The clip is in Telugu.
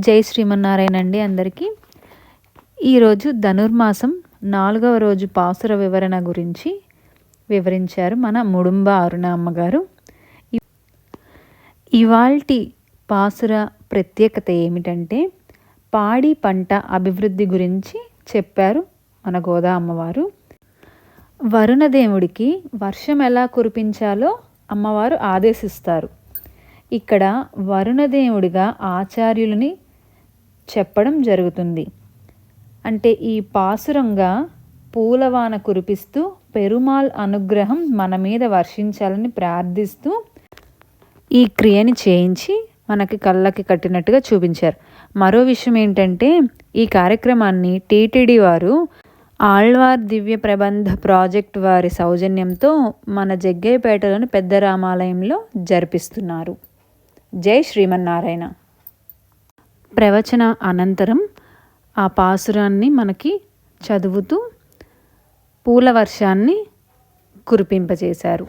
జై శ్రీమన్నారాయణ అండి అందరికీ. ఈరోజు ధనుర్మాసం 4వ రోజు పాసుర వివరణ గురించి వివరించారు మన ముడుంబ అరుణ అమ్మగారు. ఇవాల్టి పాసుర ప్రత్యేకత ఏమిటంటే పాడి పంట అభివృద్ధి గురించి చెప్పారు మన గోదా అమ్మవారు. వరుణదేవుడికి వర్షం ఎలా కురిపించాలో అమ్మవారు ఆదేశిస్తారు. ఇక్కడ వరుణదేవుడిగా ఆచార్యులని చెప్పడం జరుగుతుంది. అంటే ఈ పాసురంగా పూలవాన కురిపిస్తూ పెరుమాళ్ అనుగ్రహం మన మీద వర్షించాలని ప్రార్థిస్తూ ఈ క్రియని చేయించి మనకి కళ్ళకి కట్టినట్టుగా చూపించారు. మరో విషయం ఏంటంటే ఈ కార్యక్రమాన్ని టీటీడీ వారు ఆళ్వార్ దివ్య ప్రబంధ ప్రాజెక్ట్ వారి సౌజన్యంతో మన జగ్గయ్యపేటలోని పెద్ద రామాలయంలో జరిపిస్తున్నారు. జై శ్రీమన్నారాయణ. ప్రవచన అనంతరం ఆ పాసురాన్ని మనకి చదువుతూ పూల వర్షాన్ని కురిపింపజేశారు.